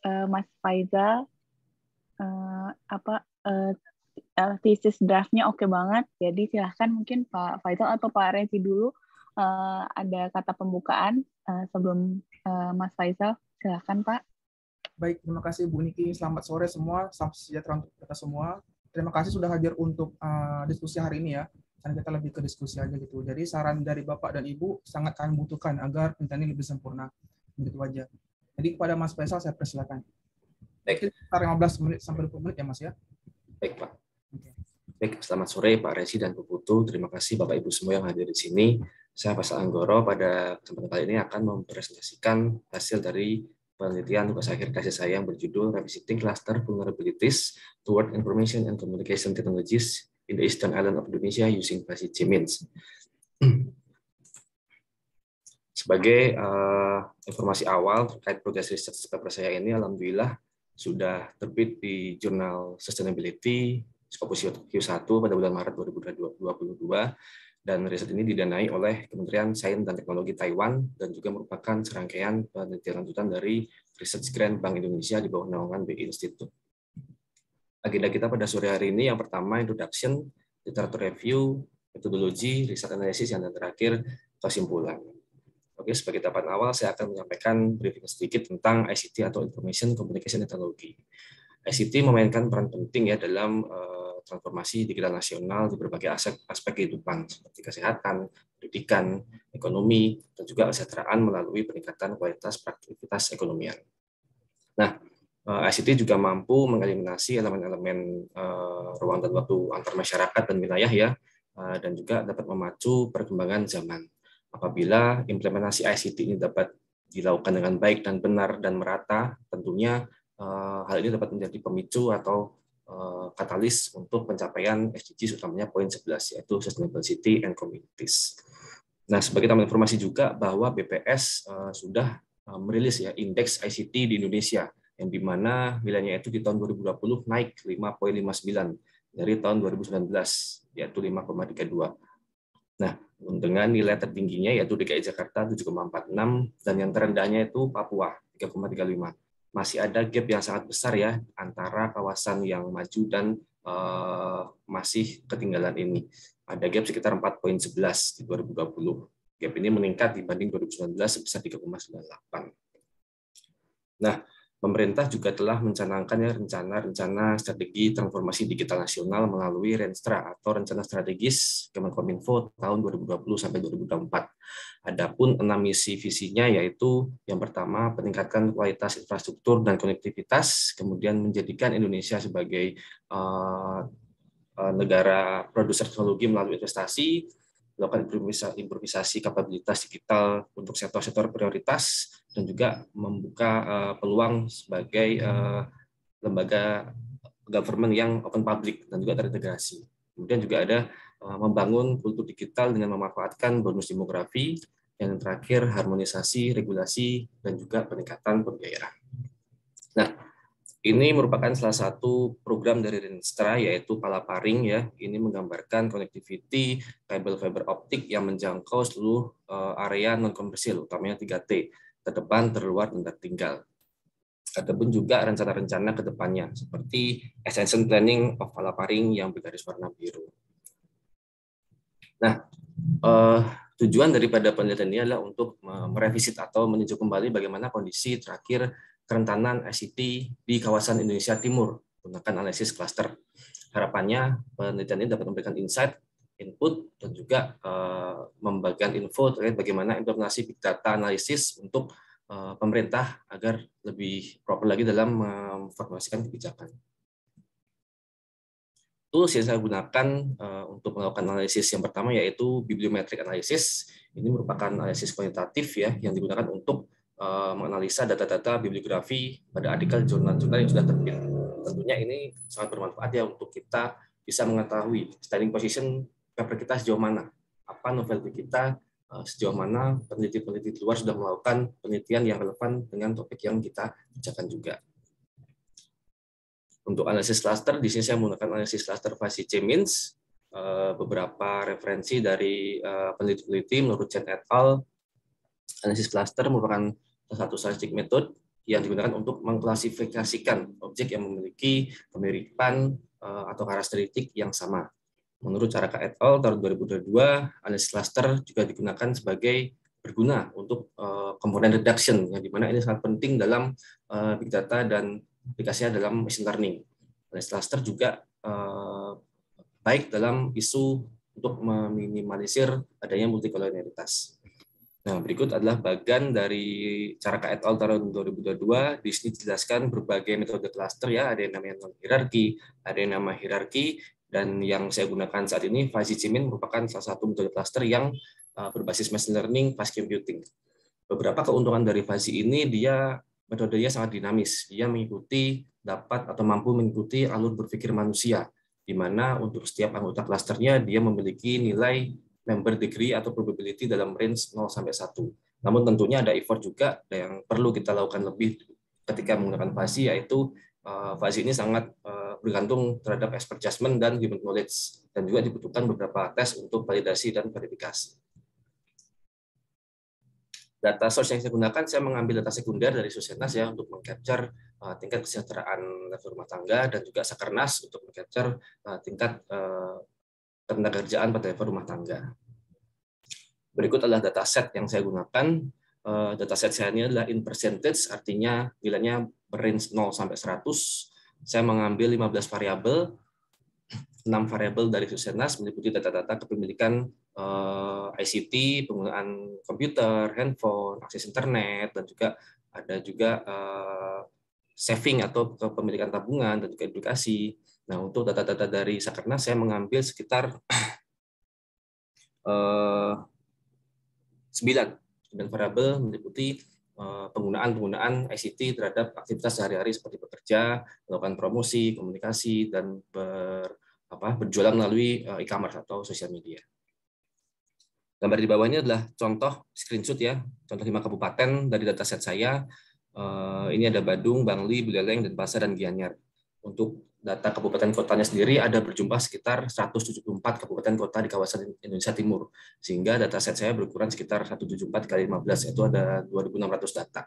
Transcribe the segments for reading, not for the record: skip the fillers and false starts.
Mas Faizal, thesis draftnya oke banget. Jadi silahkan mungkin Pak Faizal atau Pak Rezi dulu ada kata pembukaan sebelum Mas Faizal. Silahkan Pak. Baik, terima kasih Bu Niki. Selamat sore semua, salam sejahtera untuk kita semua. Terima kasih sudah hadir untuk diskusi hari ini ya. Dan kita lebih ke diskusi aja gitu. Jadi saran dari Bapak dan Ibu sangat kami butuhkan agar penelitian ini lebih sempurna. Begitu aja. Jadi kepada Mas Faisal saya persilakan. Baik. Sekitar 15 menit sampai 20 menit ya Mas ya. Baik Pak. Baik, selamat sore Pak Rezi dan Bu Putu. Terima kasih Bapak Ibu semua yang hadir di sini. Saya Faisal Anggoro pada kesempatan kali ini akan mempresentasikan hasil dari penelitian tugas akhir tesis saya yang berjudul Revisiting Cluster Vulnerabilities Toward Information and Communication Technologies in the Eastern Island of Indonesia using VASI CMINS. Sebagai informasi awal terkait progres research paper saya ini, alhamdulillah sudah terbit di jurnal Sustainability Scopus Q1 pada bulan Maret 2022, dan riset ini didanai oleh Kementerian Sains dan Teknologi Taiwan dan juga merupakan serangkaian penelitian lanjutan dari Research Grant Bank Indonesia di bawah naungan BI Institute. Agenda kita pada sore hari ini yang pertama introduction, literature review, metodologi, riset analisis, yang terakhir kesimpulan. Oke, sebagai tahapan awal saya akan menyampaikan briefing sedikit tentang ICT atau Information Communication Technology. ICT memainkan peran penting ya dalam transformasi digital nasional di berbagai aspek kehidupan seperti kesehatan, pendidikan, ekonomi, dan juga kesejahteraan melalui peningkatan kualitas produktivitas ekonomian. Nah, ICT juga mampu mengeliminasi elemen-elemen ruang dan waktu antar masyarakat dan wilayah ya, dan juga dapat memacu perkembangan zaman. Apabila implementasi ICT ini dapat dilakukan dengan baik dan benar dan merata, tentunya hal ini dapat menjadi pemicu atau katalis untuk pencapaian SDGs, utamanya poin 11, yaitu Sustainable City and Communities. Nah, sebagai tambahan informasi juga bahwa BPS sudah merilis ya indeks ICT di Indonesia, yang di mana nilainya itu di tahun 2020 naik 5,59 dari tahun 2019, yaitu 5,32. Nah, dengan nilai tertingginya yaitu DKI Jakarta 7,46 dan yang terendahnya itu Papua 3,35. Masih ada gap yang sangat besar ya antara kawasan yang maju dan masih ketinggalan ini. Ada gap sekitar 4,11 di 2020. Gap ini meningkat dibanding 2019 sebesar 3,98. Nah, pemerintah juga telah mencanangkan ya rencana strategi transformasi digital nasional melalui Renstra atau Rencana Strategis Kemenkominfo tahun 2020 sampai 2024. Adapun 6 misi visinya yaitu yang pertama peningkatan kualitas infrastruktur dan konektivitas, kemudian menjadikan Indonesia sebagai negara produser teknologi melalui investasi, melakukan improvisasi kapabilitas digital untuk sektor-sektor prioritas, dan juga membuka peluang sebagai lembaga government yang open public dan juga terintegrasi. Kemudian juga ada membangun kultur digital dengan memanfaatkan bonus demografi, yang terakhir harmonisasi, regulasi, dan juga peningkatan pembayaran. Nah, ini merupakan salah satu program dari Renstra yaitu Palaparing ya. Ini menggambarkan connectivity kabel fiber optik yang menjangkau seluruh area non komersil, utamanya 3T, terdepan, terluar, dan tertinggal. Adapun juga rencana-rencana ke depannya seperti extension planning of Palaparing yang bergaris warna biru. Nah, tujuan daripada penelitian ini adalah untuk merevisit atau meninjau kembali bagaimana kondisi terakhir kerentanan ICT di kawasan Indonesia Timur menggunakan analisis cluster. Harapannya penelitian ini dapat memberikan insight, input, dan juga membagikan info terkait bagaimana implementasi big data analisis untuk pemerintah agar lebih proper lagi dalam memformulasikan kebijakan. Tools yang saya gunakan untuk melakukan analisis yang pertama yaitu bibliometric analysis. Ini merupakan analisis kuantitatif ya yang digunakan untuk menganalisa data-data bibliografi pada artikel jurnal-jurnal yang sudah terbit. Tentunya ini sangat bermanfaat ya untuk kita bisa mengetahui standing position paper kita sejauh mana, apa novelty kita, sejauh mana peneliti-peneliti luar sudah melakukan penelitian yang relevan dengan topik yang kita bicarakan juga. Untuk analisis cluster, di sini saya menggunakan analisis cluster VASI CMINS, beberapa referensi dari peneliti-peneliti menurut Chen et al. Analisis cluster merupakan salah satu statistik metode yang digunakan untuk mengklasifikasikan objek yang memiliki kemiripan atau karakteristik yang sama. Menurut Caraka et al. Tahun 2022, analisis cluster juga digunakan sebagai berguna untuk komponen reduction, yang dimana ini sangat penting dalam big data dan aplikasinya dalam machine learning. Analisis cluster juga baik dalam isu untuk meminimalisir adanya multikolonialitas. Nah, berikut adalah bagian dari Caraka et al. Tahun 2022. Di sini dijelaskan berbagai metode cluster ya, ada yang namanya non-hierarki, ada yang nama hierarki, dan yang saya gunakan saat ini, fuzzy G-min merupakan salah satu metode cluster yang berbasis machine learning fast computing. Beberapa keuntungan dari fuzzy ini, metodenya sangat dinamis. Dia dapat atau mampu mengikuti alur berpikir manusia, di mana untuk setiap anggota klasternya dia memiliki nilai member degree atau probability dalam range 0 sampai 1. Namun tentunya ada effort juga yang perlu kita lakukan lebih ketika menggunakan fuzzy, yaitu fuzzy ini sangat bergantung terhadap expert judgment dan human knowledge, dan juga dibutuhkan beberapa tes untuk validasi dan verifikasi. Data source yang saya gunakan, saya mengambil data sekunder dari Susenas ya untuk meng-capture tingkat kesejahteraan level rumah tangga, dan juga Sakernas untuk meng-capture tingkat ketenagakerjaan pada level rumah tangga. Berikut adalah dataset yang saya gunakan. Dataset saya ini adalah in percentage, artinya nilainya range 0 sampai 100. Saya mengambil 15 variabel, 6 variabel dari Susenas meliputi data-data kepemilikan ICT, penggunaan komputer, handphone, akses internet, dan juga ada juga saving atau kepemilikan tabungan, dan juga edukasi. Nah, untuk data-data dari Sakernas saya mengambil sekitar 9 variabel meliputi penggunaan ICT terhadap aktivitas sehari-hari seperti bekerja, melakukan promosi, komunikasi, dan berjualan melalui e-commerce atau sosial media. Gambar di bawah ini adalah contoh screenshot ya, contoh 5 kabupaten dari dataset saya. Ini ada Badung, Bangli, Buleleng, Denpasar, dan Gianyar. Untuk data kabupaten kotanya sendiri ada berjumlah sekitar 174 kabupaten kota di kawasan Indonesia Timur, sehingga dataset saya berukuran sekitar 174 kali 15, yaitu ada 2.600 data.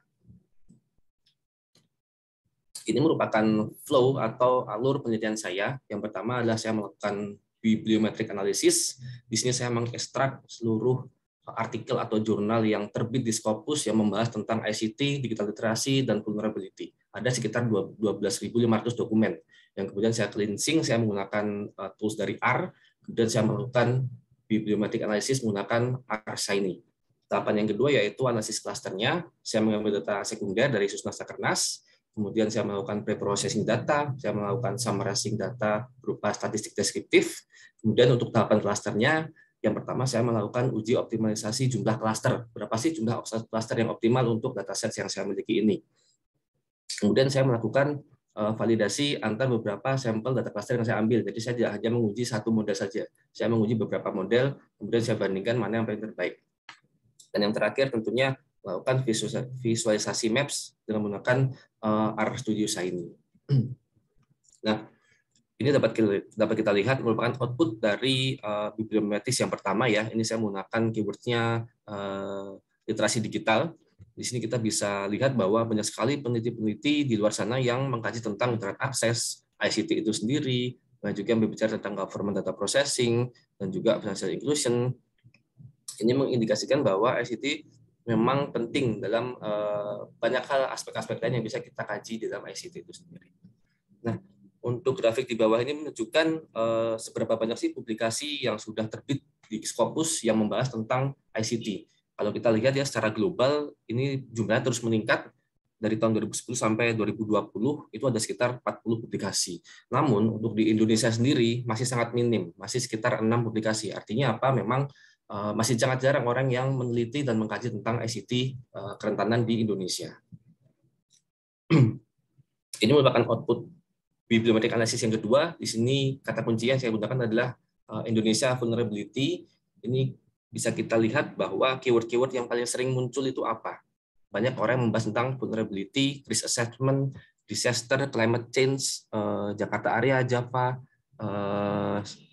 Ini merupakan flow atau alur penelitian saya. Yang pertama adalah saya melakukan bibliometric analysis. Di sini saya mengekstrak seluruh artikel atau jurnal yang terbit di Scopus yang membahas tentang ICT, digital literasi, dan vulnerability. Ada sekitar 12.500 dokumen yang kemudian saya cleansing, saya menggunakan tools dari R, kemudian saya melakukan bibliometric analysis menggunakan R-Shiny. Tahapan yang kedua yaitu analisis klasternya. Saya mengambil data sekunder dari Susenas Sakernas, kemudian saya melakukan pre-processing data, saya melakukan summarizing data berupa statistik deskriptif. Kemudian untuk tahapan klasternya, yang pertama saya melakukan uji optimalisasi jumlah klaster. Berapa sih jumlah klaster yang optimal untuk dataset yang saya miliki ini? Kemudian saya melakukan validasi antar beberapa sampel data klaster yang saya ambil. Jadi saya tidak hanya menguji satu model saja. Saya menguji beberapa model, kemudian saya bandingkan mana yang paling terbaik. Dan yang terakhir tentunya melakukan visualisasi maps dengan menggunakan RStudio Shiny. Nah, ini dapat kita lihat merupakan output dari bibliometris yang pertama ya. Ini saya menggunakan keywordnya literasi digital. Di sini kita bisa lihat bahwa banyak sekali peneliti-peneliti di luar sana yang mengkaji tentang internet akses, ICT itu sendiri, dan juga berbicara tentang government data processing, dan juga financial inclusion. Ini mengindikasikan bahwa ICT memang penting dalam banyak hal, aspek-aspek lain yang bisa kita kaji di dalam ICT itu sendiri. Nah, untuk grafik di bawah ini menunjukkan seberapa banyak sih publikasi yang sudah terbit di Scopus yang membahas tentang ICT. Kalau kita lihat ya secara global, ini jumlahnya terus meningkat dari tahun 2010 sampai 2020, itu ada sekitar 40 publikasi. Namun untuk di Indonesia sendiri masih sangat minim, masih sekitar 6 publikasi. Artinya apa? Memang masih sangat jarang orang yang meneliti dan mengkaji tentang ICT kerentanan di Indonesia. Ini merupakan output bibliometric analysis yang kedua. Di sini kata kunci yang saya gunakan adalah Indonesia vulnerability. Ini bisa kita lihat bahwa keyword-keyword yang paling sering muncul itu apa. Banyak orang yang membahas tentang vulnerability, risk assessment, disaster, climate change, Jakarta area, Java,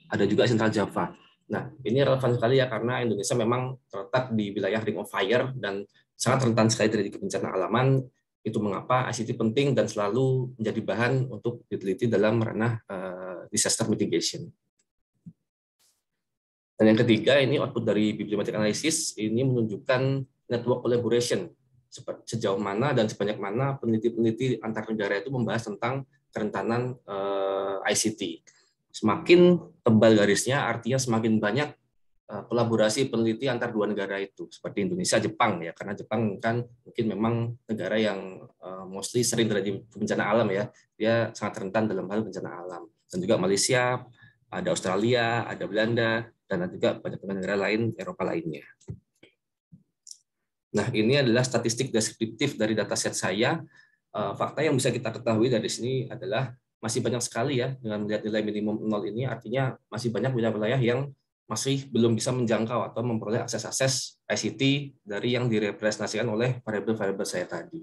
ada juga Central Java. Nah, ini relevan sekali ya karena Indonesia memang terletak di wilayah Ring of Fire dan sangat rentan sekali terjadi bencana alaman. itu mengapa ICT penting dan selalu menjadi bahan untuk diteliti dalam ranah disaster mitigation. Dan yang ketiga, ini output dari bibliometric analysis ini menunjukkan network collaboration, sejauh mana dan sebanyak mana peneliti-peneliti antar negara itu membahas tentang kerentanan ICT. Semakin tebal garisnya, artinya semakin banyak kolaborasi peneliti antar dua negara itu, seperti Indonesia, Jepang ya, karena Jepang kan mungkin memang negara yang mostly sering terjadi bencana alam ya, dia sangat rentan dalam hal bencana alam. Dan juga Malaysia, ada Australia, ada Belanda, dan juga banyak negara lain Eropa lainnya. Nah, ini adalah statistik deskriptif dari dataset saya. Fakta yang bisa kita ketahui dari sini adalah masih banyak sekali ya, dengan melihat nilai minimum 0 ini, artinya masih banyak wilayah-wilayah yang masih belum bisa menjangkau atau memperoleh akses ICT dari yang direpresentasikan oleh variabel-variabel saya tadi.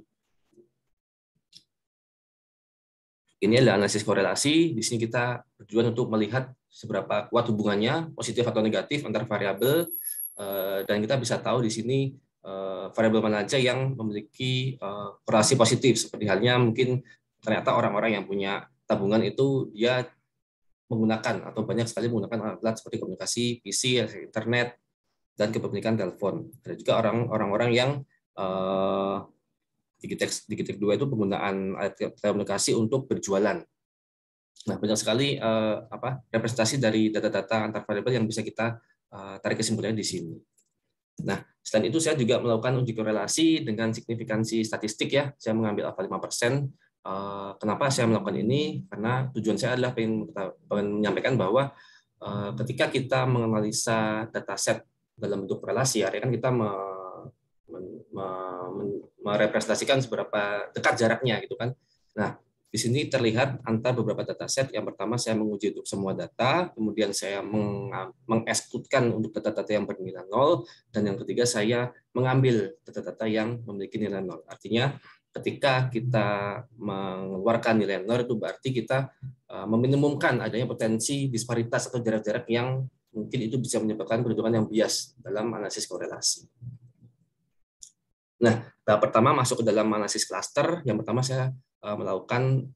Ini adalah analisis korelasi. Di sini kita bertujuan untuk melihat seberapa kuat hubungannya, positif atau negatif, antar variabel, dan kita bisa tahu di sini variabel mana saja yang memiliki korelasi positif. Seperti halnya mungkin ternyata orang-orang yang punya tabungan itu dia menggunakan atau banyak sekali menggunakan alat seperti komunikasi, PC, internet, dan kepemilikan telepon. Ada juga orang-orang yang Digitek 2 itu penggunaan alat komunikasi untuk berjualan. Nah, banyak sekali representasi dari data-data antar variabel yang bisa kita tarik kesimpulannya di sini. Nah, selain itu saya juga melakukan uji korelasi dengan signifikansi statistik ya. Saya mengambil alfa 5%. Kenapa saya melakukan ini? Karena tujuan saya adalah pengen menyampaikan bahwa ketika kita menganalisa dataset dalam bentuk korelasi, artinya kan kita merepresentasikan seberapa dekat jaraknya gitu kan. Nah, di sini terlihat antara beberapa dataset. Yang pertama saya menguji untuk semua data, kemudian saya mengekskludkan untuk data-data yang bernilai 0, dan yang ketiga saya mengambil data-data yang memiliki nilai 0. Artinya ketika kita mengeluarkan nilai 0 itu berarti kita meminimumkan adanya potensi disparitas atau jarak-jarak yang mungkin itu bisa menyebabkan perhitungan yang bias dalam analisis korelasi. Nah, tahap pertama masuk ke dalam analisis cluster. Yang pertama saya melakukan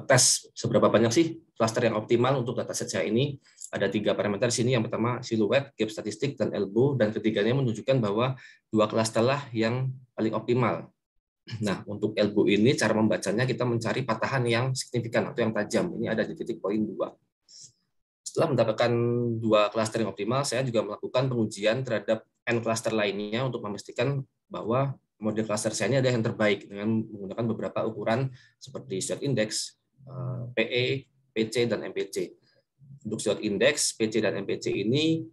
tes seberapa banyak sih cluster yang optimal untuk dataset saya ini. Ada 3 parameter di sini. Yang pertama siluet, gap statistik, dan elbow. Dan ketiganya menunjukkan bahwa 2 cluster lah yang paling optimal. Nah, untuk elbow ini cara membacanya kita mencari patahan yang signifikan atau yang tajam. Ini ada di titik poin 2. Setelah mendapatkan 2 cluster yang optimal, saya juga melakukan pengujian terhadap N cluster lainnya untuk memastikan bahwa model cluster saya ini ada yang terbaik dengan menggunakan beberapa ukuran seperti SWOT index, PE, PC, dan MPC. Untuk SWOT index, PC, dan MPC ini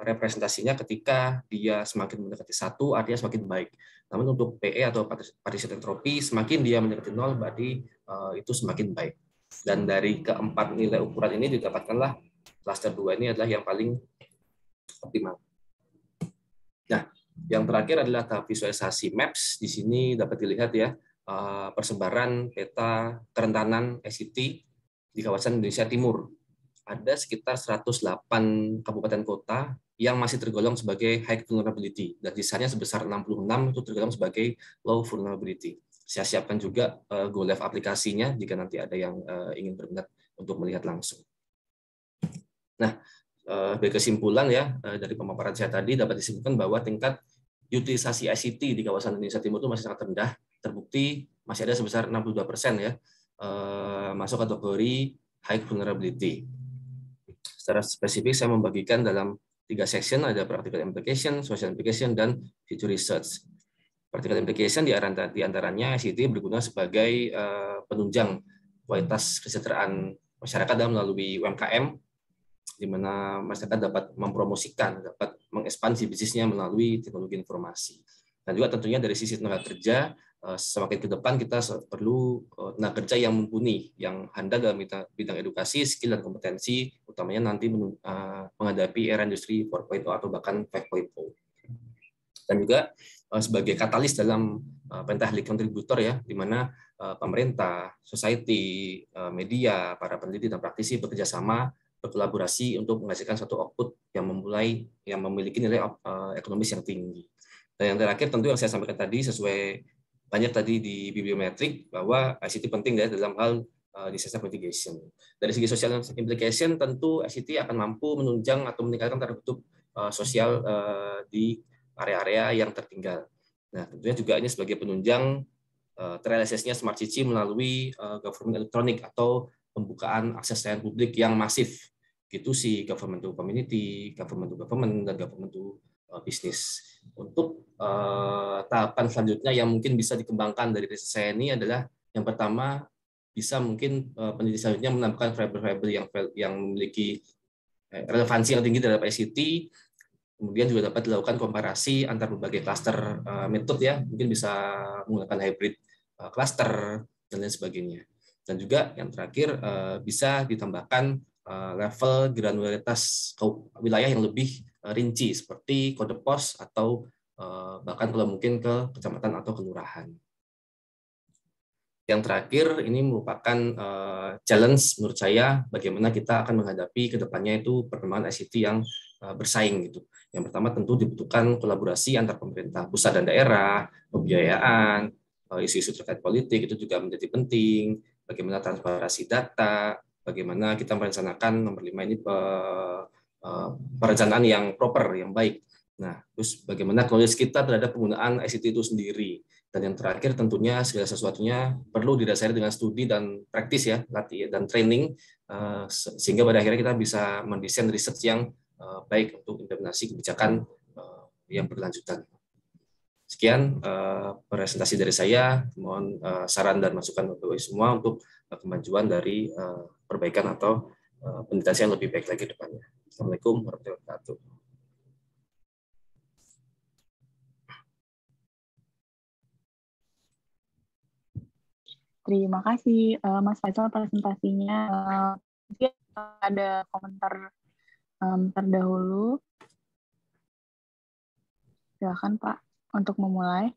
representasinya ketika dia semakin mendekati 1 artinya semakin baik. Namun untuk PE atau partition entropy, semakin dia mendekati 0 berarti itu semakin baik. Dan dari keempat nilai ukuran ini didapatkanlah cluster 2 ini adalah yang paling optimal. Nah, yang terakhir adalah tahap visualisasi maps. Di sini dapat dilihat ya persebaran peta kerentanan ICT di kawasan Indonesia Timur. Ada sekitar 108 kabupaten kota yang masih tergolong sebagai high vulnerability, dan sisanya sebesar 66 itu tergolong sebagai low vulnerability. Saya siapkan juga GoLive aplikasinya jika nanti ada yang ingin berminat untuk melihat langsung. Nah, dari kesimpulan ya dari pemaparan saya tadi dapat disimpulkan bahwa tingkat utilisasi ICT di kawasan Indonesia Timur itu masih sangat rendah, terbukti masih ada sebesar 62% ya masuk kategori high vulnerability. Secara spesifik saya membagikan dalam 3 section, ada practical implication, social implication, dan future research. Practical implication di antaranya ICT berguna sebagai penunjang kualitas kesejahteraan masyarakat dalam melalui UMKM, di mana masyarakat dapat mempromosikan, dapat mengekspansi bisnisnya melalui teknologi informasi. Dan juga tentunya dari sisi tenaga kerja, semakin ke depan kita perlu tenaga kerja yang mumpuni, yang handal dalam bidang edukasi, skill, dan kompetensi, utamanya nanti menghadapi era industri 4.0 atau bahkan 5.0. Dan juga sebagai katalis dalam pentahelik kontributor ya, di mana pemerintah, society, media, para peneliti dan praktisi bekerja sama, berkolaborasi untuk menghasilkan suatu output yang memiliki nilai ekonomis yang tinggi. Dan yang terakhir tentu yang saya sampaikan tadi sesuai banyak tadi di bibliometrik bahwa ICT penting ya dalam hal disaster mitigation. Dari segi social implication, tentu ICT akan mampu menunjang atau meningkatkan taraf hidup sosial di area-area yang tertinggal. Nah, tentunya juga ini sebagai penunjang terrealisasinya smart city melalui government elektronik atau pembukaan akses layanan publik yang masif. Gitu sih, government to community, government to government, dan government to bisnis. Untuk tahapan selanjutnya yang mungkin bisa dikembangkan dari riset saya ini adalah yang pertama bisa mungkin peneliti selanjutnya menambahkan variabel-variabel yang memiliki relevansi yang tinggi terhadap ICT. Kemudian juga dapat dilakukan komparasi antar berbagai cluster metode ya, mungkin bisa menggunakan hybrid cluster dan lain sebagainya. Dan juga yang terakhir bisa ditambahkan level granularitas wilayah yang lebih rinci seperti kode pos atau bahkan kalau mungkin ke kecamatan atau kelurahan. Yang terakhir ini merupakan challenge menurut saya bagaimana kita akan menghadapi ke depannya itu perkembangan ICT yang bersaing gitu. Yang pertama tentu dibutuhkan kolaborasi antar pemerintah pusat dan daerah, pembiayaan, isu-isu terkait politik itu juga menjadi penting. Bagaimana transparansi data, bagaimana kita merencanakan nomor 5 ini perencanaan yang proper, yang baik. Nah, terus bagaimana knowledge kita terhadap penggunaan ICT itu sendiri. Dan yang terakhir tentunya segala sesuatunya perlu didasari dengan studi dan praktis ya, latihan dan training, sehingga pada akhirnya kita bisa mendesain research yang baik untuk implementasi kebijakan yang berlanjutan. Sekian presentasi dari saya. Mohon saran dan masukan Bapak-Ibu semua untuk kemajuan dari perbaikan atau penelitian yang lebih baik lagi depannya. Assalamualaikum warahmatullahi wabarakatuh. Terima kasih Mas Faisal presentasinya. Mungkin ada komentar terdahulu. Silakan Pak untuk memulai.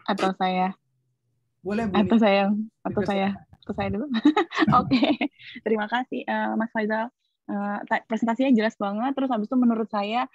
Atau saya? Boleh, Bu. Atau saya dulu. Oke. Terima kasih Mas Faisal. Presentasinya jelas banget, terus habis itu menurut saya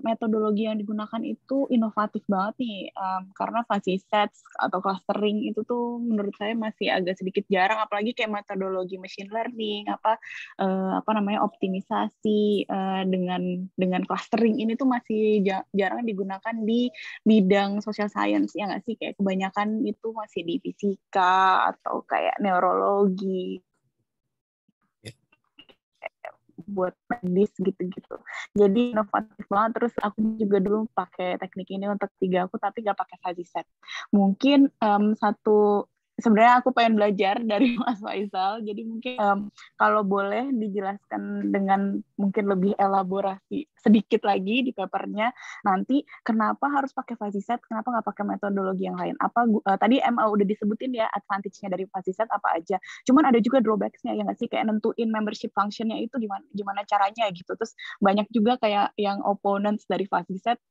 metodologi yang digunakan itu inovatif banget nih, karena fuzzy sets atau clustering itu tuh menurut saya masih agak sedikit jarang, apalagi kayak metodologi machine learning, apa namanya optimisasi dengan clustering ini tuh masih jarang digunakan di bidang social science, ya nggak sih? Kayak kebanyakan itu masih di fisika atau kayak neurologi buat medis gitu-gitu. Jadi inovatif banget. Terus aku juga dulu pakai teknik ini untuk 3 aku, tapi nggak pakai fuzzy set. Mungkin sebenarnya aku pengen belajar dari Mas Faisal. Jadi mungkin kalau boleh dijelaskan dengan mungkin lebih elaborasi sedikit lagi di papernya nanti kenapa harus pakai fuzzy set, kenapa nggak pakai metodologi yang lain. Tadi udah disebutin ya advantage-nya dari fuzzy set apa aja. Cuman ada juga drawbacks-nya ya nggak sih, kayak nentuin membership function-nya itu gimana caranya gitu. Terus banyak juga kayak yang opponents dari fuzzy set.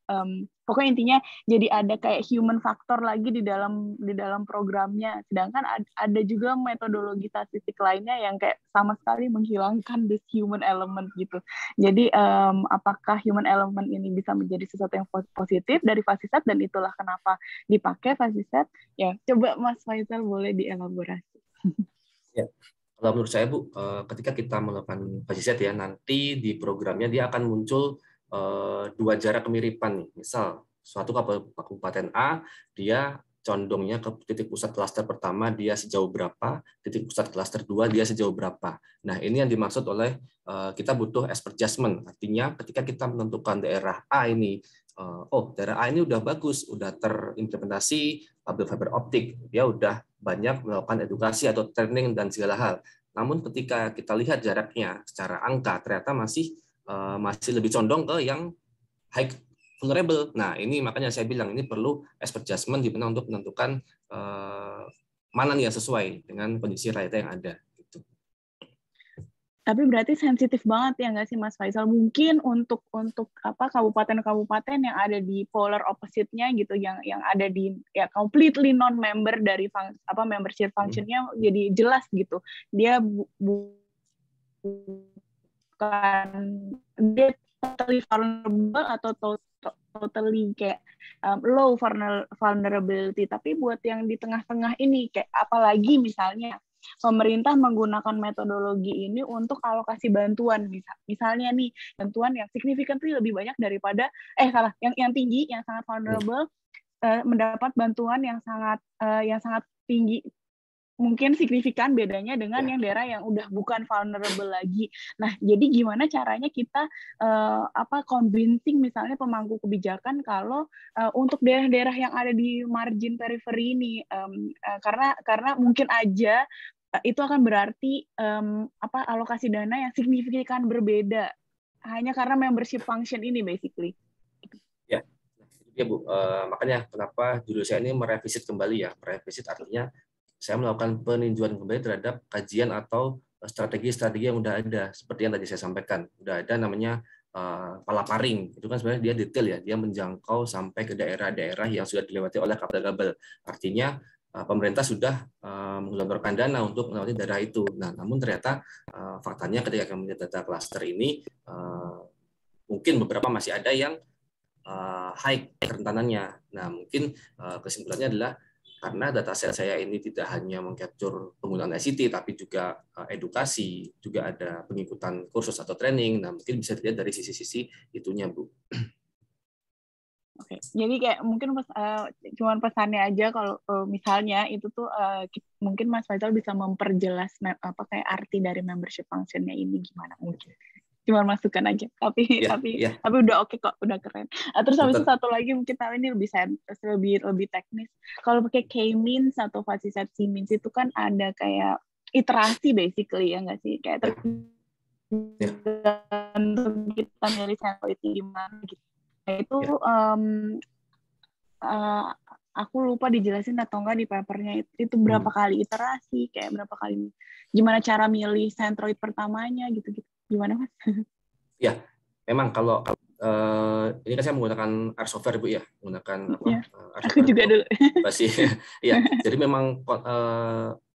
Pokoknya intinya jadi ada kayak human factor lagi di dalam programnya. Sedangkan ada juga metodologi statistik lainnya yang kayak sama sekali menghilangkan this human element gitu. Jadi apakah human element ini bisa menjadi sesuatu yang positif dari fuzzy set, dan itulah kenapa dipakai fuzzy set? Ya, coba Mas Faisal boleh dielaborasi. Ya. Kalau menurut saya Bu, ketika kita melakukan fuzzy set ya, nanti di programnya dia akan muncul 2 jarak kemiripan nih. Misal suatu kabupaten A, dia condongnya ke titik pusat klaster pertama dia sejauh berapa, titik pusat klaster 2 dia sejauh berapa. Nah, ini yang dimaksud oleh kita butuh expert judgment. Artinya ketika kita menentukan daerah A ini, daerah A ini udah bagus, udah terimplementasi kabel fiber optik, dia udah banyak melakukan edukasi atau training dan segala hal. Namun ketika kita lihat jaraknya secara angka ternyata masih lebih condong ke yang high vulnerable. Nah, ini makanya saya bilang ini perlu expert judgment di mana untuk menentukan mana nih yang sesuai dengan kondisi realita yang ada. Gitu. Tapi berarti sensitif banget ya nggak sih Mas Faisal? Mungkin untuk kabupaten-kabupaten yang ada di polar opposite-nya gitu, yang ada di ya completely non-member dari membership function-nya jadi jelas gitu. Dia bukan dia totally vulnerable atau totally kayak low vulnerability, tapi buat yang di tengah-tengah ini kayak apalagi misalnya pemerintah menggunakan metodologi ini untuk alokasi bantuan, misalnya nih bantuan yang significantly lebih banyak daripada yang tinggi, yang sangat vulnerable mendapat bantuan yang sangat tinggi, mungkin signifikan bedanya dengan yang daerah yang udah bukan vulnerable lagi. Nah, jadi gimana caranya kita convincing misalnya pemangku kebijakan kalau untuk daerah-daerah yang ada di margin periphery ini, karena mungkin aja itu akan berarti alokasi dana yang signifikan berbeda hanya karena membership function ini basically. Ya, ya Bu. Makanya kenapa judul saya ini merevisit kembali ya. Merevisit artinya saya melakukan peninjauan kembali terhadap kajian atau strategi-strategi yang udah ada. Seperti yang tadi saya sampaikan, udah ada namanya palaparing. Itu kan sebenarnya dia detail ya, dia menjangkau sampai ke daerah-daerah yang sudah dilewati oleh kabel-kabel. Artinya pemerintah sudah menggelontorkan dana untuk melewati daerah itu. Nah, namun ternyata faktanya ketika kami melihat data klaster ini, mungkin beberapa masih ada yang high kerentanannya. Nah, mungkin kesimpulannya adalah karena dataset saya ini tidak hanya mengcapture penggunaan ICT, tapi juga edukasi, juga ada pengikutan kursus atau training. Nah, mungkin bisa dilihat dari sisi-sisi itunya, Bu. Oke, jadi kayak mungkin cuman pesannya aja kalau misalnya itu tuh mungkin Mas Faisal bisa memperjelas kayak arti dari membership function-nya ini gimana mungkin. Cuma masukan aja, tapi udah oke kok, udah keren. Terus habis itu satu lagi mungkin ini lebih teknis. Kalau pakai K-means atau Fuzzy-Set C-means itu kan ada kayak iterasi basically ya nggak sih, kayak tergantung kita milih centroid di mana gitu. Itu aku lupa dijelasin atau enggak di papernya itu berapa kali iterasi, kayak berapa kali, gimana cara milih centroid pertamanya gitu-gitu. Gimana Mas? Ya, memang kalau ini kan saya menggunakan R software Bu ya, menggunakan aku juga dulu. Ya, jadi memang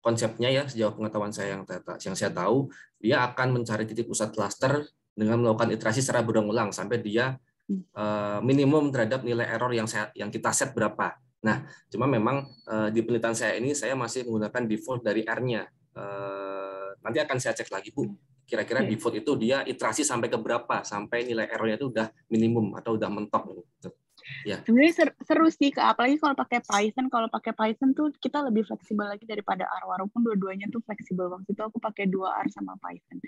konsepnya ya sejauh pengetahuan saya yang saya tahu, dia akan mencari titik pusat klaster dengan melakukan iterasi secara berulang-ulang sampai dia minimum terhadap nilai error yang kita set berapa. Nah, cuma memang di penelitian saya ini saya masih menggunakan default dari R-nya. Nanti akan saya cek lagi Bu. Kira-kira default itu dia iterasi sampai ke berapa sampai nilai errornya itu udah minimum atau udah mentok. Ya. Sebenarnya seru sih, apalagi kalau pakai Python. Kalau pakai Python tuh kita lebih fleksibel lagi daripada R, walaupun dua-duanya tuh fleksibel. Waktu itu aku pakai 2R sama Python.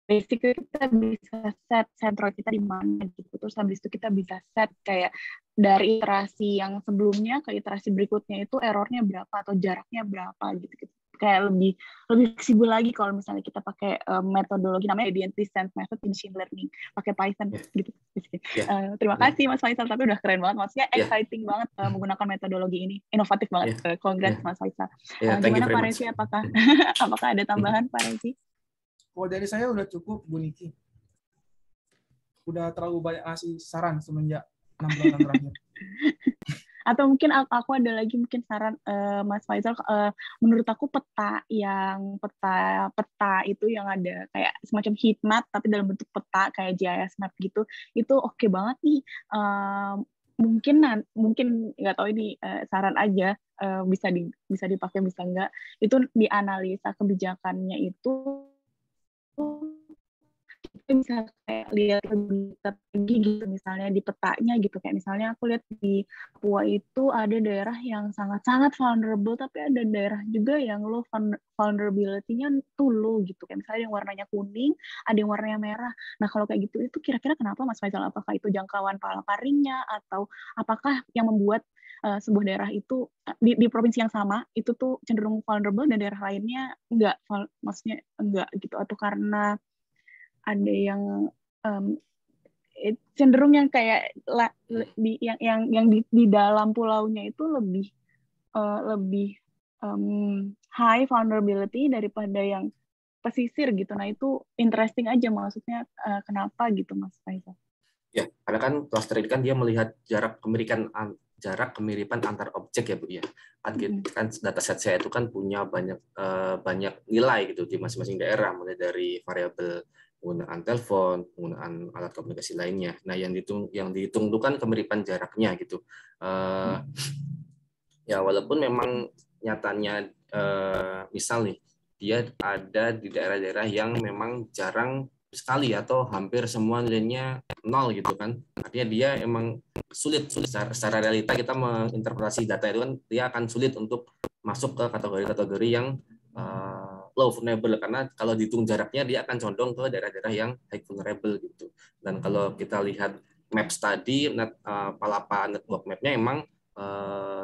Basically kita bisa set centroid kita di mana gitu. Terus habis itu kita bisa set kayak dari iterasi yang sebelumnya ke iterasi berikutnya itu errornya berapa atau jaraknya berapa gitu. Kayak lebih fleksibel lagi kalau misalnya kita pakai metodologi namanya gradient descent method in machine learning, pakai Python gitu. Terima kasih Mas Faisal, tapi udah keren banget, maksudnya exciting banget menggunakan metodologi ini, inovatif banget. Congrats Mas Faisal. Gimana Pak Rezi, apakah ada tambahan Pak Rezi? Kalau dari saya udah cukup, Bu Niki. Udah terlalu banyak ngasih saran semenjak 6 bulan terakhir. Atau mungkin aku ada lagi mungkin saran Mas Faisal, menurut aku peta itu yang ada kayak semacam heat map tapi dalam bentuk peta kayak GIS map gitu, itu oke banget nih. Mungkin nggak tahu ini saran aja, bisa dipakai bisa enggak, itu dianalisa kebijakannya itu kita bisa kayak lihat lebih tinggi gitu, misalnya di petanya gitu, kayak misalnya aku lihat di Papua itu ada daerah yang sangat-sangat vulnerable tapi ada daerah juga yang low vulnerability-nya tuh low gitu, kayak misalnya yang warnanya kuning ada yang warnanya merah. Nah kalau kayak gitu itu kira-kira kenapa Mas Faisal? Apakah itu jangkauan palaparingnya atau apakah yang membuat sebuah daerah itu di provinsi yang sama itu tuh cenderung vulnerable dan daerah lainnya maksudnya enggak gitu, atau karena ada yang cenderung yang kayak yang di dalam pulaunya itu lebih high vulnerability daripada yang pesisir gitu. Nah itu interesting aja, maksudnya kenapa gitu Mas Faisal? Ya, karena kan cluster ini kan dia melihat jarak kemiripan antar objek ya Bu ya. Kan dataset saya itu kan punya banyak nilai gitu di masing-masing daerah, mulai dari variabel penggunaan telepon, penggunaan alat komunikasi lainnya. Nah, yang dihitung itu kan kemiripan jaraknya gitu. Ya walaupun memang nyatanya misal nih dia ada di daerah-daerah yang memang jarang sekali atau hampir semua nilainya 0 gitu kan. Artinya dia emang sulit secara realita kita menginterpretasi data itu kan dia akan sulit untuk masuk ke kategori-kategori yang low vulnerable, karena kalau dihitung jaraknya dia akan condong ke daerah-daerah yang high vulnerable gitu. Dan kalau kita lihat Maps tadi, Palapa network map-nya emang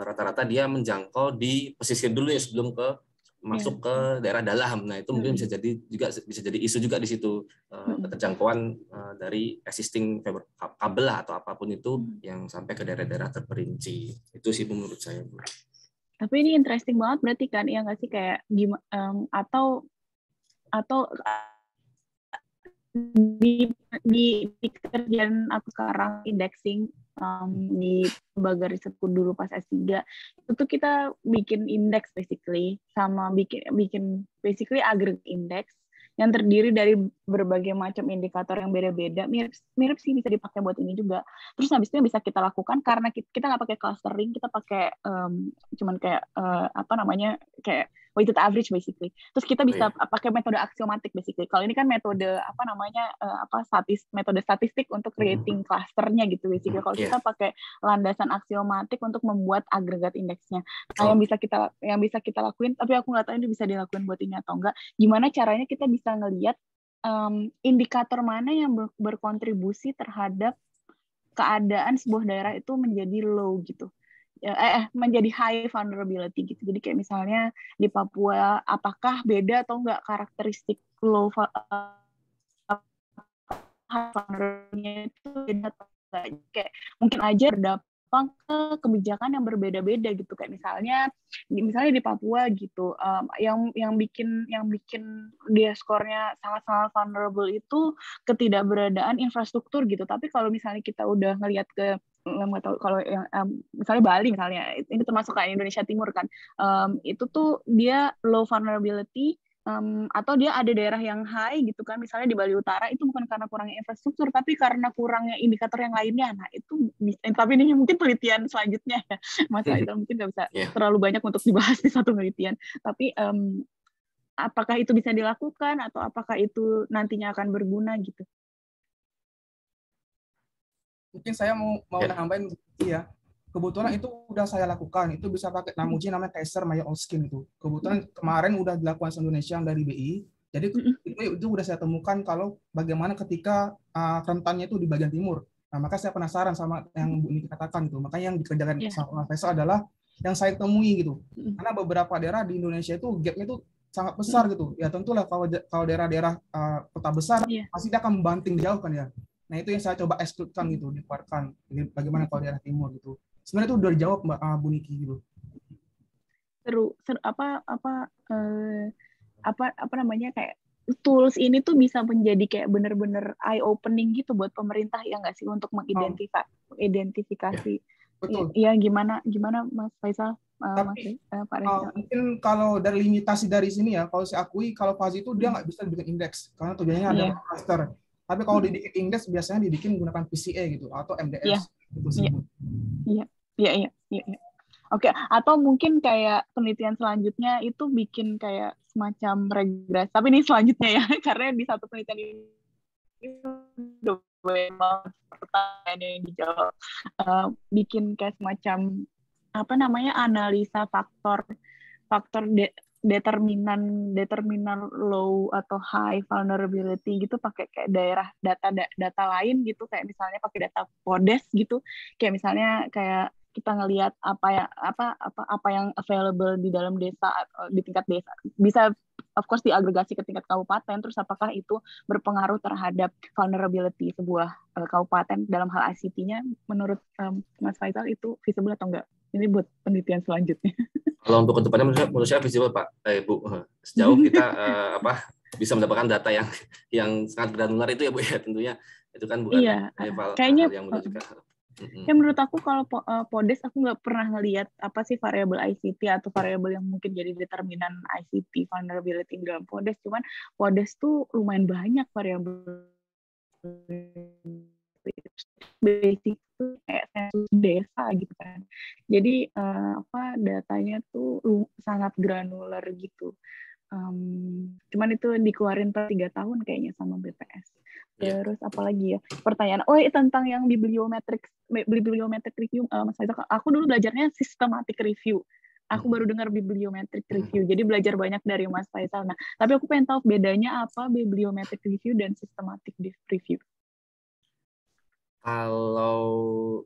rata-rata dia menjangkau di pesisir dulu ya sebelum masuk ke daerah dalam. Nah itu mungkin bisa jadi isu juga di situ, keterjangkauan dari existing kabel atau apapun itu yang sampai ke daerah-daerah terperinci. Itu sih menurut saya. Tapi ini interesting banget berarti kan, ya nggak sih, kayak atau di kerjaan aku sekarang indexing di lembaga risetku dulu pas S3 itu tuh kita bikin indeks basically, sama bikin basically aggregate index yang terdiri dari berbagai macam indikator yang beda-beda, mirip sih bisa dipakai buat ini juga. Terus habis itu yang bisa kita lakukan karena kita nggak pakai clustering, kita pakai cuman kayak kayak weighted average basically. Terus kita bisa pakai metode aksiomatik basically. Kalau ini kan metode metode statistik untuk creating clusternya gitu basically. Kalau kita pakai landasan aksiomatik untuk membuat agregat indeksnya. Nah, yang bisa kita lakuin, tapi aku nggak tahu ini bisa dilakuin buat ini atau enggak. Gimana caranya kita bisa ngelihat indikator mana yang berkontribusi terhadap keadaan sebuah daerah itu menjadi low gitu. Menjadi high vulnerability gitu. Jadi kayak misalnya di Papua, apakah beda atau enggak karakteristik low vulnerability itu beda atau enggak. Kayak mungkin aja berdampak ke kebijakan yang berbeda-beda gitu, kayak misalnya di Papua gitu, yang bikin dia skornya sangat-sangat vulnerable itu ketidakberadaan infrastruktur gitu. Tapi kalau misalnya kita udah ngelihat ke nggak tahu, kalau yang misalnya Bali misalnya, ini termasuk kayak Indonesia Timur kan, itu tuh dia low vulnerability, atau dia ada daerah yang high gitu kan, misalnya di Bali Utara itu bukan karena kurangnya infrastruktur tapi karena kurangnya indikator yang lainnya. Nah itu tapi ini mungkin penelitian selanjutnya ya Mas Faisal, mungkin nggak bisa terlalu banyak untuk dibahas di satu penelitian, tapi apakah itu bisa dilakukan atau apakah itu nantinya akan berguna gitu. Mungkin saya mau nambahin ya. Kebetulan itu udah saya lakukan, itu bisa pakai namuji namanya Kaiser Maya Olskin itu. Kebetulan kemarin udah dilakukan se-Indonesia dari BI. Jadi itu udah saya temukan kalau bagaimana ketika rentannya itu di bagian timur. Nah, maka saya penasaran sama yang Bu Niki katakan itu. Makanya yang dikerjakan sama Faisal adalah yang saya temui gitu. Karena beberapa daerah di Indonesia itu gap-nya itu sangat besar gitu. Ya tentulah kalau daerah-daerah kota besar pasti dia akan membanting jauh kan ya. Nah, itu yang saya coba ekskluskan gitu, dikeluarkan. Bagaimana kalau daerah timur gitu. Sebenarnya itu udah dijawab Mbak Bu Niki gitu. Seru apa namanya, kayak tools ini tuh bisa menjadi kayak bener-bener eye opening gitu buat pemerintah, ya nggak sih, untuk mengidentifikasi. Betul. Iya, gimana Mas Faisal? Tapi mungkin kalau dari limitasi dari sini ya, kalau saya akui kalau fase itu dia nggak bisa dibikin indeks karena tujuannya ada cluster. Tapi kalau dibikin indeks biasanya dibikin menggunakan PCA gitu atau MDS. Iya. Oke, atau mungkin kayak penelitian selanjutnya itu bikin kayak semacam regresi. Tapi ini selanjutnya ya, karena di satu penelitian ini udah banyak pertanyaan yang dijawab. Bikin kayak semacam analisa faktor determinan low atau high vulnerability gitu pakai kayak daerah data lain gitu, kayak misalnya pakai data PODES gitu, kayak misalnya kayak kita ngelihat apa yang available di dalam desa, di tingkat desa, bisa of course diagregasi ke tingkat kabupaten, terus apakah itu berpengaruh terhadap vulnerability sebuah kabupaten dalam hal ICT-nya. Menurut Mas Faisal itu visible atau enggak? Ini buat penelitian selanjutnya. Kalau untuk kedepannya menurut saya visible Pak, Bu. Sejauh kita bisa mendapatkan data yang sangat granular itu ya Bu ya, tentunya itu kan bukan hal yang mudah juga. Ya menurut aku kalau PODES aku nggak pernah ngelihat apa sih variabel ICT atau variabel yang mungkin jadi determinan ICT vulnerability dalam PODES. Cuman PODES tuh lumayan banyak variabel basic tuh kayak sensus desa gitu kan. Jadi apa datanya tuh sangat granular gitu. Cuman itu dikeluarin per 3 tahun kayaknya sama BPS. Terus apalagi ya pertanyaan, tentang yang bibliometric review, Mas Faisal, aku dulu belajarnya systematic review. Aku baru dengar bibliometric review, jadi belajar banyak dari Mas Faisal. Nah, tapi aku pengen tahu bedanya apa bibliometric review dan systematic review. Kalau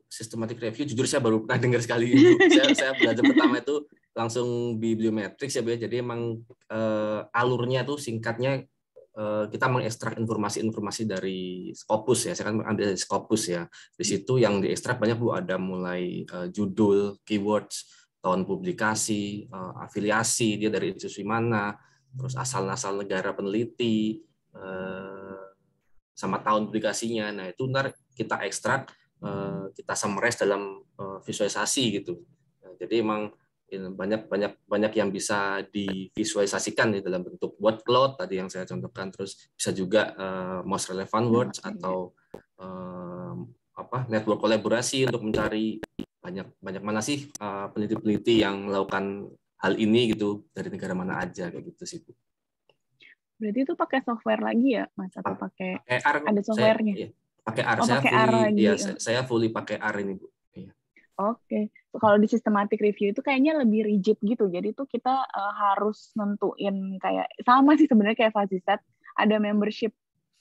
systematic review, jujur saya baru pernah dengar sekali, Bu. Saya belajar pertama itu langsung bibliometrics ya, Bu. Jadi emang alurnya tuh singkatnya kita mengekstrak informasi-informasi dari Scopus ya. Saya kan ambil dari Scopus ya. Di situ yang diekstrak banyak, Bu. Ada mulai judul, keywords, tahun publikasi, afiliasi dia dari institusi mana, terus asal-asal negara peneliti, sama tahun publikasinya. Nah, itu ntar kita ekstrak, kita summarize dalam visualisasi gitu. Nah, jadi emang banyak yang bisa divisualisasikan di dalam bentuk word cloud tadi yang saya contohkan, terus bisa juga most relevant words atau network kolaborasi untuk mencari banyak mana sih peneliti-peneliti yang melakukan hal ini gitu dari negara mana aja kayak gitu sih, Bu. Berarti itu pakai software lagi ya, Mas, atau pakai R, ada softwarenya? Pakai R. Pakai R lagi. Saya fully pakai R ini, Bu. Oke. Kalau di systematic review itu kayaknya lebih rigid gitu. Jadi tuh kita harus nentuin kayak sama sih sebenarnya kayak FuzzySet, ada membership,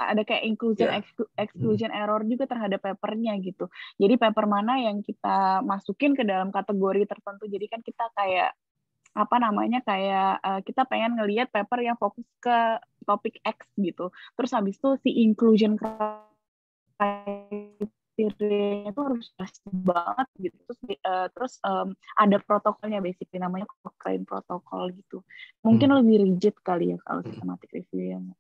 ada kayak inclusion exclusion error juga terhadap papernya gitu. Jadi paper mana yang kita masukin ke dalam kategori tertentu. Jadi kan kita kayak apa namanya kayak kita pengen ngelihat paper yang fokus ke topik X gitu. Terus habis itu si inclusion kriterianya itu harus jelas banget gitu. Terus ada protokolnya basically namanya Cochrane protokol gitu. Mungkin lebih rigid kali ya kalau systematic review yang.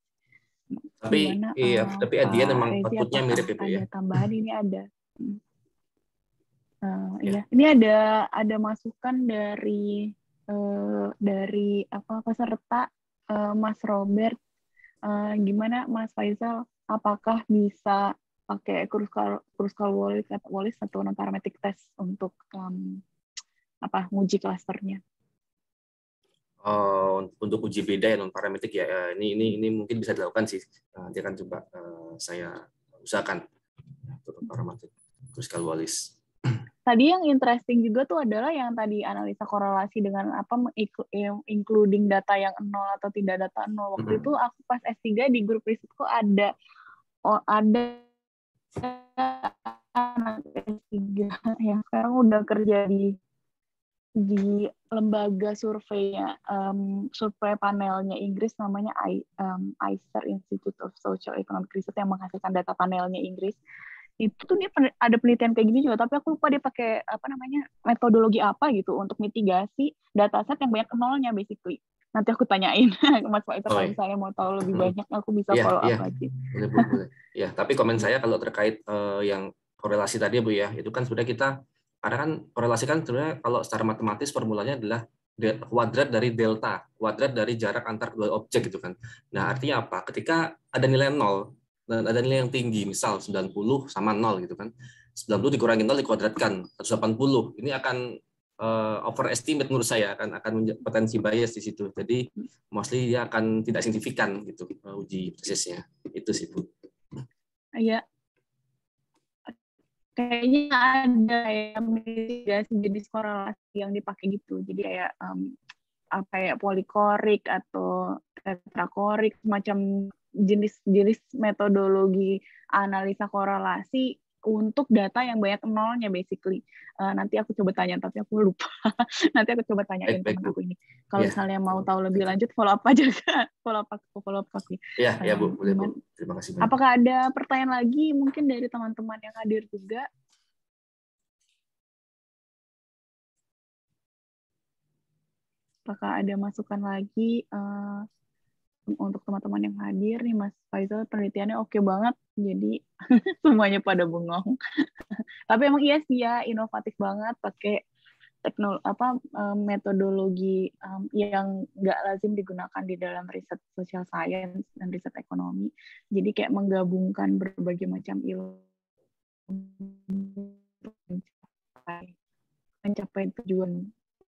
Tapi Gimana, tapi at the end memang Rezi, outputnya mirip ya, Bu ya. Ada tambahan ini ada. Iya, ini ada masukan dari apa peserta Mas Robert. Gimana Mas Faisal, apakah bisa pakai Kruskal Wallis atau non-parametric test untuk uji klasternya? Untuk uji beda ya non parametrik ya, ini mungkin bisa dilakukan sih. Nanti akan coba saya usahakan untuk parametrik Kruskal Wallis. Tadi yang interesting juga tuh adalah yang tadi analisa korelasi dengan including data yang 0 atau tidak data 0. Waktu itu aku pas S3 di grup risetku ada anak S3 yang sekarang udah kerja di lembaga surveinya, survei panelnya Inggris namanya ICER, Institute of Social Economic Research, yang menghasilkan data panelnya Inggris. Itu tuh dia ada penelitian kayak gini juga, tapi aku lupa dia pakai metodologi apa gitu untuk mitigasi dataset yang banyak nolnya basically. Nanti aku tanyain Mas Faisal kalau misalnya mau tahu lebih banyak, aku bisa follow up lagi. Boleh. Ya, tapi komen saya kalau terkait yang korelasi tadi Bu ya, itu kan sudah kita, karena kan korelasi kan sebenarnya kalau secara matematis formulanya adalah kuadrat dari delta, kuadrat dari jarak antar dua objek gitu kan. Nah, artinya apa? Ketika ada nilai 0 dan ada nilai yang tinggi, misal 90 sama 0 gitu kan. 90 dikurangi 0 dikuadratkan 180. Ini akan overestimate menurut saya, akan potensi bias di situ. Jadi mostly dia akan tidak signifikan gitu uji presisnya. Itu sih, Bu. Iya. Kayaknya ada ya mitigasi jenis korelasi yang dipakai gitu. Jadi kayak kayak polikorik atau tetrakorik, semacam jenis metodologi analisa korelasi untuk data yang banyak nolnya basically. Nanti aku coba tanya, tapi aku lupa. Nanti aku coba tanyain teman aku ini. Kalau misalnya mau tahu lebih lanjut, follow up aja kan? Follow up lagi. Ya Bu, boleh Bu. Terima kasih banyak. Apakah ada pertanyaan lagi mungkin dari teman-teman yang hadir juga? Apakah ada masukan lagi? untuk teman-teman yang hadir nih, Mas Faisal penelitiannya oke banget, jadi semuanya pada bengong. Tapi emang iya sih ya, inovatif banget pakai metodologi yang nggak lazim digunakan di dalam riset social science dan riset ekonomi. Jadi kayak menggabungkan berbagai macam ilmu mencapai tujuan,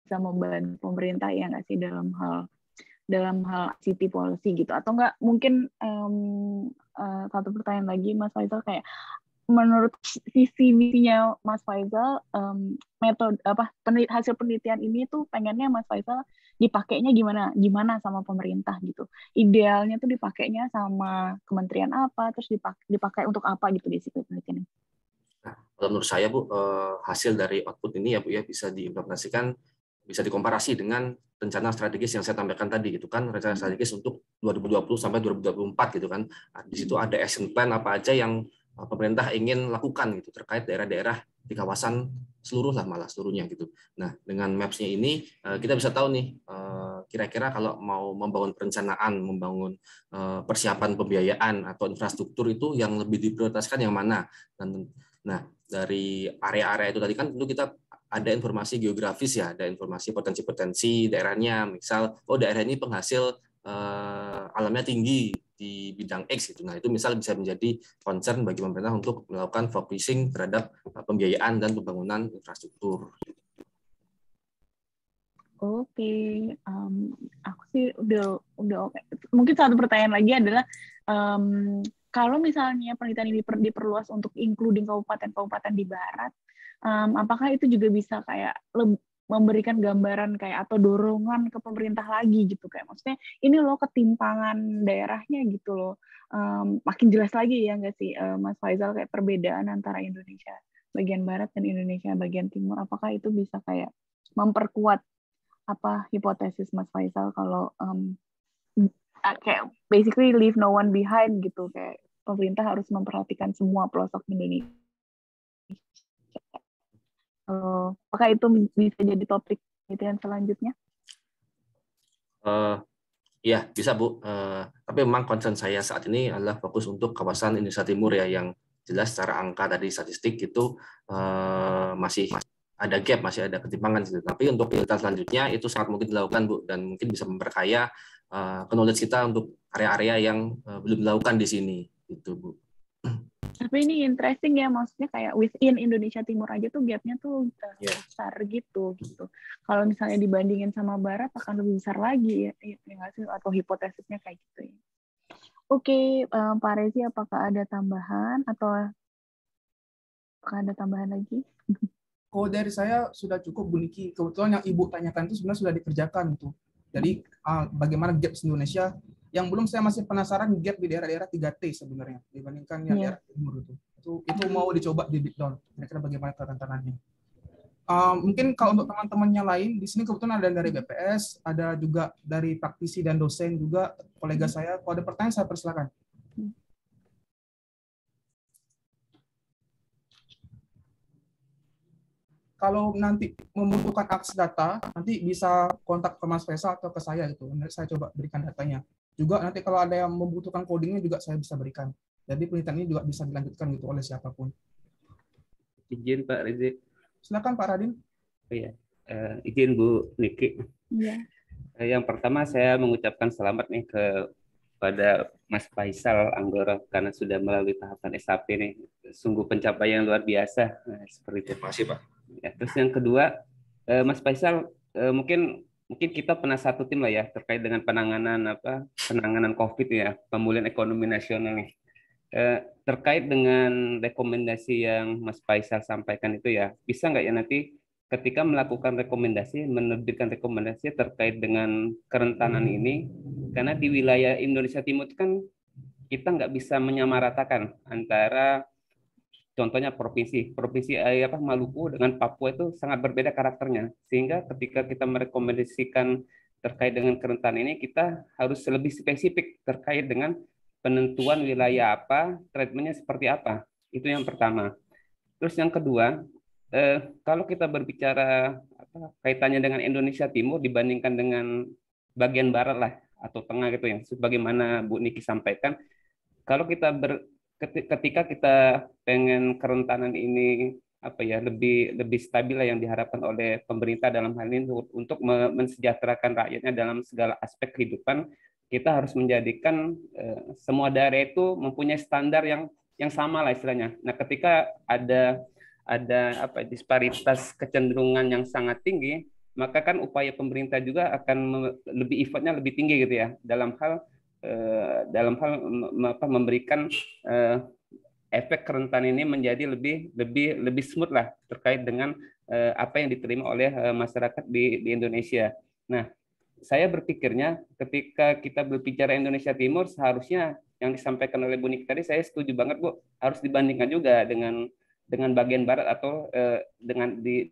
bisa membantu pemerintah ya nggak sih dalam hal city policy gitu, atau nggak mungkin satu pertanyaan lagi Mas Faisal, kayak menurut visi misinya Mas Faisal, metode hasil penelitian ini tuh pengennya Mas Faisal dipakainya gimana sama pemerintah gitu, idealnya tuh dipakainya sama kementerian apa, terus dipakai untuk apa gitu di situ penelitian ini. Nah, kalau menurut saya Bu, hasil dari output ini ya Bu ya bisa diimplementasikan, bisa dikomparasi dengan rencana strategis yang saya sampaikan tadi gitu kan, rencana strategis untuk 2020 sampai 2024 gitu kan. Nah, di situ ada action plan apa aja yang pemerintah ingin lakukan gitu terkait daerah-daerah di kawasan seluruhnya gitu. Nah, dengan maps-nya ini kita bisa tahu nih kira-kira kalau mau membangun perencanaan, membangun persiapan pembiayaan atau infrastruktur itu yang lebih diprioritaskan yang mana. Nah, dari area-area itu tadi kan tentu kita ada informasi geografis ya, ada informasi potensi-potensi daerahnya, misal daerah ini penghasil alamnya tinggi di bidang X gitu. Nah, itu misal bisa menjadi concern bagi pemerintah untuk melakukan focusing terhadap pembiayaan dan pembangunan infrastruktur. Oke, aku sih udah oke. Mungkin satu pertanyaan lagi adalah kalau misalnya penelitian ini diperluas untuk including kabupaten-kabupaten di barat, apakah itu juga bisa kayak memberikan gambaran kayak atau dorongan ke pemerintah lagi gitu, kayak maksudnya ini loh ketimpangan daerahnya gitu loh, makin jelas lagi ya nggak sih Mas Faisal, kayak perbedaan antara Indonesia bagian barat dan Indonesia bagian timur, apakah itu bisa kayak memperkuat apa hipotesis Mas Faisal kalau kayak basically leave no one behind gitu, kayak pemerintah harus memperhatikan semua pelosok Indonesia. Apakah itu bisa jadi topik penelitian selanjutnya? Ya, bisa Bu. Tapi memang concern saya saat ini adalah fokus untuk kawasan Indonesia Timur ya, yang jelas secara angka tadi statistik itu masih ada gap, masih ada ketimpangan. Tapi untuk penelitian selanjutnya itu sangat mungkin dilakukan Bu, dan mungkin bisa memperkaya knowledge kita untuk area-area yang belum dilakukan di sini, gitu Bu. Tapi ini interesting ya, maksudnya kayak within Indonesia Timur aja tuh gapnya tuh besar gitu. Kalau misalnya dibandingin sama Barat akan lebih besar lagi ya atau hipotesisnya kayak gitu ya. Oke, Pak Rezi, apakah ada tambahan lagi? Kalau dari saya sudah cukup Bu Niki. Kebetulan yang Ibu tanyakan itu sebenarnya sudah dikerjakan tuh. Jadi bagaimana gap Indonesia, yang belum saya masih penasaran gap di daerah-daerah 3T sebenarnya dibandingkan yang daerah timur itu. Itu mau dicoba di breakdown. Kira-kira bagaimana kerentanannya. Mungkin kalau untuk teman-temannya lain, di sini kebetulan ada dari BPS, ada juga dari praktisi dan dosen juga, kolega saya. Kalau ada pertanyaan saya persilakan. Kalau nanti membutuhkan akses data, nanti bisa kontak ke Mas Faisal atau ke saya gitu. Nanti saya coba berikan datanya. Juga nanti kalau ada yang membutuhkan codingnya juga saya bisa berikan. Jadi penelitian ini juga bisa dilanjutkan gitu oleh siapapun. Izin Pak Rezi. Silakan Pak Radin. Iya, izin Bu Niki. Iya. Yang pertama saya mengucapkan selamat nih kepada Mas Faisal Anggoro karena sudah melalui tahapan SAP nih. Sungguh pencapaian yang luar biasa. Seperti itu. Terima kasih Pak. Ya, terus yang kedua, Mas Faisal, mungkin kita pernah satu tim lah ya terkait dengan penanganan COVID ya, pemulihan ekonomi nasional nih. Terkait dengan rekomendasi yang Mas Faisal sampaikan itu ya, bisa nggak ya nanti ketika melakukan menerbitkan rekomendasi terkait dengan kerentanan ini, karena di wilayah Indonesia Timur kan kita nggak bisa menyamaratakan antara contohnya provinsi Maluku dengan Papua itu sangat berbeda karakternya, sehingga ketika kita merekomendasikan terkait dengan kerentanan ini, kita harus lebih spesifik terkait dengan penentuan wilayah apa, treatmentnya seperti apa. Itu yang pertama. Terus yang kedua, kalau kita berbicara kaitannya dengan Indonesia Timur dibandingkan dengan bagian barat lah, atau tengah gitu yang sebagaimana Bu Niki sampaikan. Kalau ketika kita pengen kerentanan ini apa ya lebih stabil lah yang diharapkan oleh pemerintah dalam hal ini untuk mensejahterakan rakyatnya dalam segala aspek kehidupan, kita harus menjadikan semua daerah itu mempunyai standar yang sama lah istilahnya. Nah, ketika ada apa disparitas kecenderungan yang sangat tinggi, maka kan upaya pemerintah juga akan lebih effortnya lebih tinggi gitu ya dalam hal memberikan efek kerentanan ini menjadi lebih smooth lah terkait dengan apa yang diterima oleh masyarakat di Indonesia. Nah, saya berpikirnya ketika kita berbicara Indonesia Timur, seharusnya yang disampaikan oleh Bu Niki tadi saya setuju banget Bu, harus dibandingkan juga dengan bagian barat atau dengan di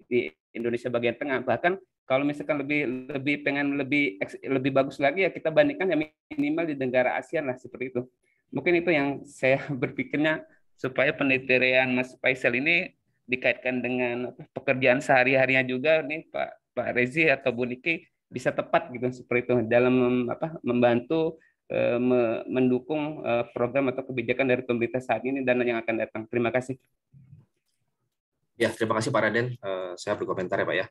Indonesia bagian tengah. Bahkan kalau misalkan pengen lebih bagus lagi ya kita bandingkan ya minimal di negara ASEAN lah seperti itu. Mungkin itu yang saya berpikirnya supaya penelitian Mas Faisal ini dikaitkan dengan pekerjaan sehari-harinya juga nih Pak Rezi atau Bu Niki bisa tepat gitu seperti itu dalam membantu mendukung program atau kebijakan dari pemerintah saat ini dan yang akan datang. Terima kasih. Ya, terima kasih Pak Raden. Saya berkomentar ya Pak ya.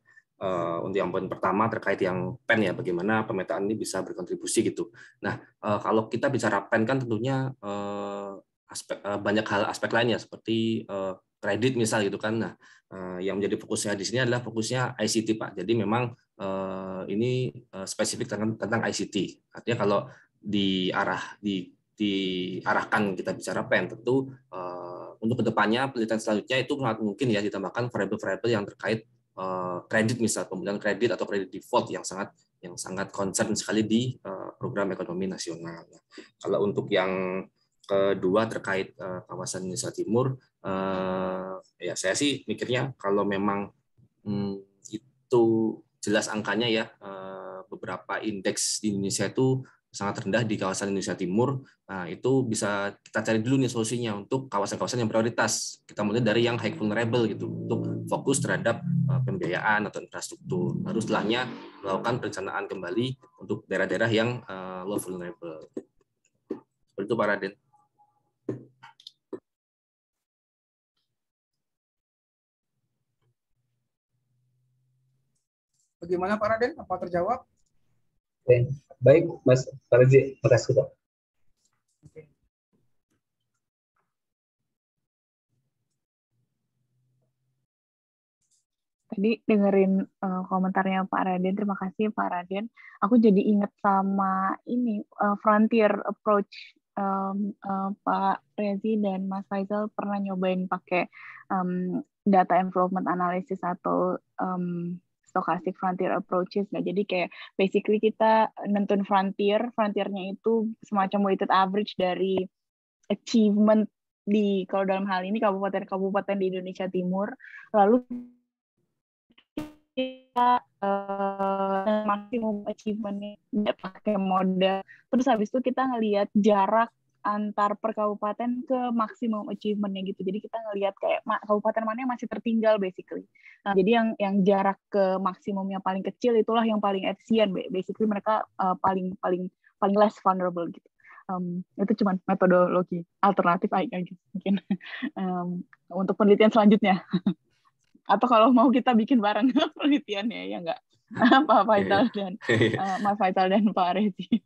Untuk yang poin pertama terkait yang PEN ya, bagaimana pemetaan ini bisa berkontribusi gitu. Nah, kalau kita bicara PEN kan tentunya banyak hal aspek lainnya seperti kredit misal gitu kan. Nah, yang menjadi fokusnya di sini adalah fokusnya ICT Pak. Jadi memang ini spesifik tentang ICT. Artinya kalau diarahkan kita bicara PEN tentu untuk kedepannya penelitian selanjutnya itu sangat mungkin ya ditambahkan variabel-variabel yang terkait kredit misal pembelian kredit atau kredit default yang sangat concern sekali di program ekonomi nasional. Nah, kalau untuk yang kedua terkait kawasan Indonesia Timur, ya saya sih mikirnya kalau memang itu jelas angkanya ya beberapa indeks di Indonesia itu sangat rendah di kawasan Indonesia Timur. Nah, itu bisa kita cari dulu nih solusinya untuk kawasan-kawasan yang prioritas. Kita mulai dari yang high vulnerable gitu, untuk fokus terhadap pembiayaan atau infrastruktur. Baru setelahnya melakukan perencanaan kembali untuk daerah-daerah yang low vulnerable. Seperti itu Pak Raden. Bagaimana Pak Raden? Apa terjawab? Oke. Baik, Mas Farzi, terima kasih Pak. Tadi dengerin komentarnya Pak Raden, terima kasih Pak Raden. Aku jadi ingat sama ini frontier approach Pak Rezi dan Mas Faisal pernah nyobain pakai data involvement analysis atau stochastic frontier approaches. Nah, jadi kayak basically kita nentuin frontiernya itu semacam weighted average dari achievement di kalau dalam hal ini kabupaten-kabupaten di Indonesia Timur, lalu kita maksimum achievementnya pakai modal. Terus habis itu kita ngelihat jarak antar per kabupaten ke maksimum achievementnya gitu. Jadi kita ngelihat kayak kabupaten mana yang masih tertinggal basically. Nah, jadi yang jarak ke maksimumnya paling kecil itulah yang paling efisien. Basically mereka paling less vulnerable gitu. Itu cuma metodologi alternatif aja mungkin untuk penelitian selanjutnya. Atau kalau mau kita bikin bareng penelitiannya ya nggak Pak Faisal dan Mas Faisal dan Pak Rezi.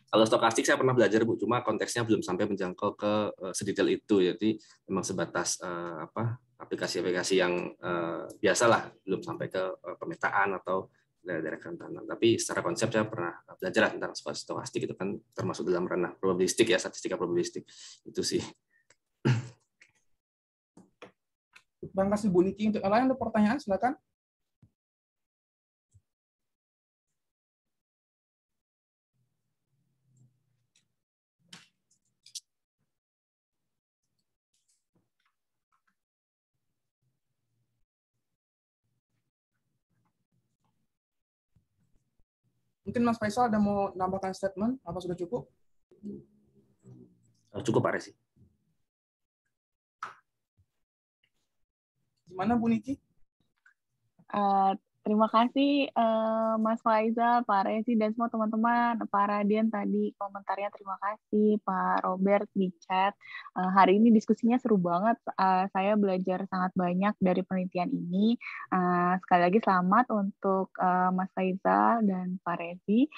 Kalau stokastik saya pernah belajar Bu, cuma konteksnya belum sampai menjangkau ke sedetail itu. Jadi memang sebatas aplikasi-aplikasi yang biasalah, belum sampai ke pemetaan atau daerah kerentanan. Tapi secara konsep saya pernah belajar tentang stokastik, itu kan termasuk dalam ranah probabilistik ya, statistika probabilistik itu sih. Terima kasih Bu Niki. Untuk yang lain ada pertanyaan, silakan. Mungkin Mas Faisal ada mau nambahkan statement, apa sudah cukup? Cukup Pak Rezi. Gimana Bu Niki? Terima kasih Mas Faizal, Pak Rezi, dan semua teman-teman. Pak Radian tadi komentarnya terima kasih, Pak Robert di chat. Hari ini diskusinya seru banget. Saya belajar sangat banyak dari penelitian ini. Sekali lagi selamat untuk Mas Faizal dan Pak Rezi.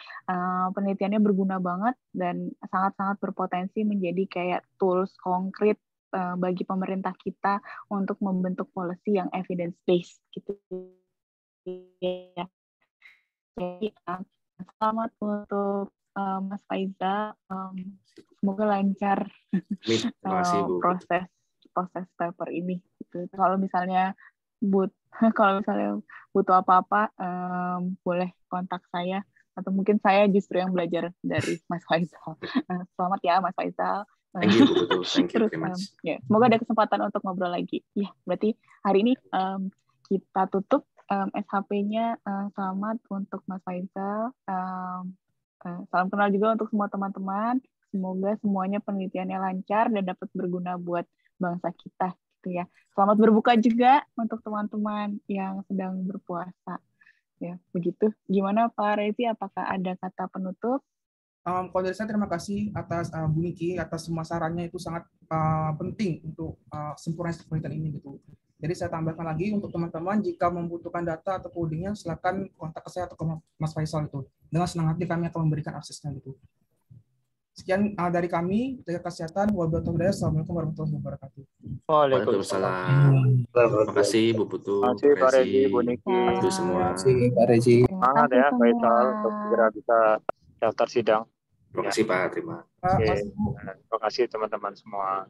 Penelitiannya berguna banget dan sangat-sangat berpotensi menjadi kayak tools konkret bagi pemerintah kita untuk membentuk policy yang evidence-based gitu. Ya. Jadi selamat untuk Mas Faizal. Semoga lancar Terima kasih, Bu. proses paper ini. Gitu. Kalau misalnya butuh apa-apa, boleh kontak saya atau mungkin saya justru yang belajar dari Mas Faizal. Selamat ya Mas Faizal. Thank you, Bu. Betul. Thank you Terus, very much. ya, semoga ada kesempatan untuk ngobrol lagi. Ya, berarti hari ini kita tutup SHP-nya. Selamat untuk Mas Faizal. Salam kenal juga untuk semua teman-teman. Semoga semuanya penelitiannya lancar dan dapat berguna buat bangsa kita. Gitu ya. Selamat berbuka juga untuk teman-teman yang sedang berpuasa. Ya, begitu. Gimana Pak Rezi? Apakah ada kata penutup? Kalau dari saya terima kasih atas Bu Niki atas semua sarannya, itu sangat penting untuk sempurna penelitian ini gitu. Jadi saya tambahkan lagi untuk teman-teman, jika membutuhkan data atau codingnya silakan kontak ke saya atau ke Mas Faisal itu. Dengan senang hati kami akan memberikan aksesnya gitu. Sekian dari kami, jaga kesehatan. Wassalamualaikum warahmatullahi wabarakatuh. Waalaikumsalam. Terima kasih Bu Putu, Terima kasih Pak Rezi, Bu Niki. Itu semua. Pak Rezi. Semangat ya Faisal untuk segera bisa daftar sidang. Terima kasih Pak, terima. Oke. Terima kasih teman-teman semua.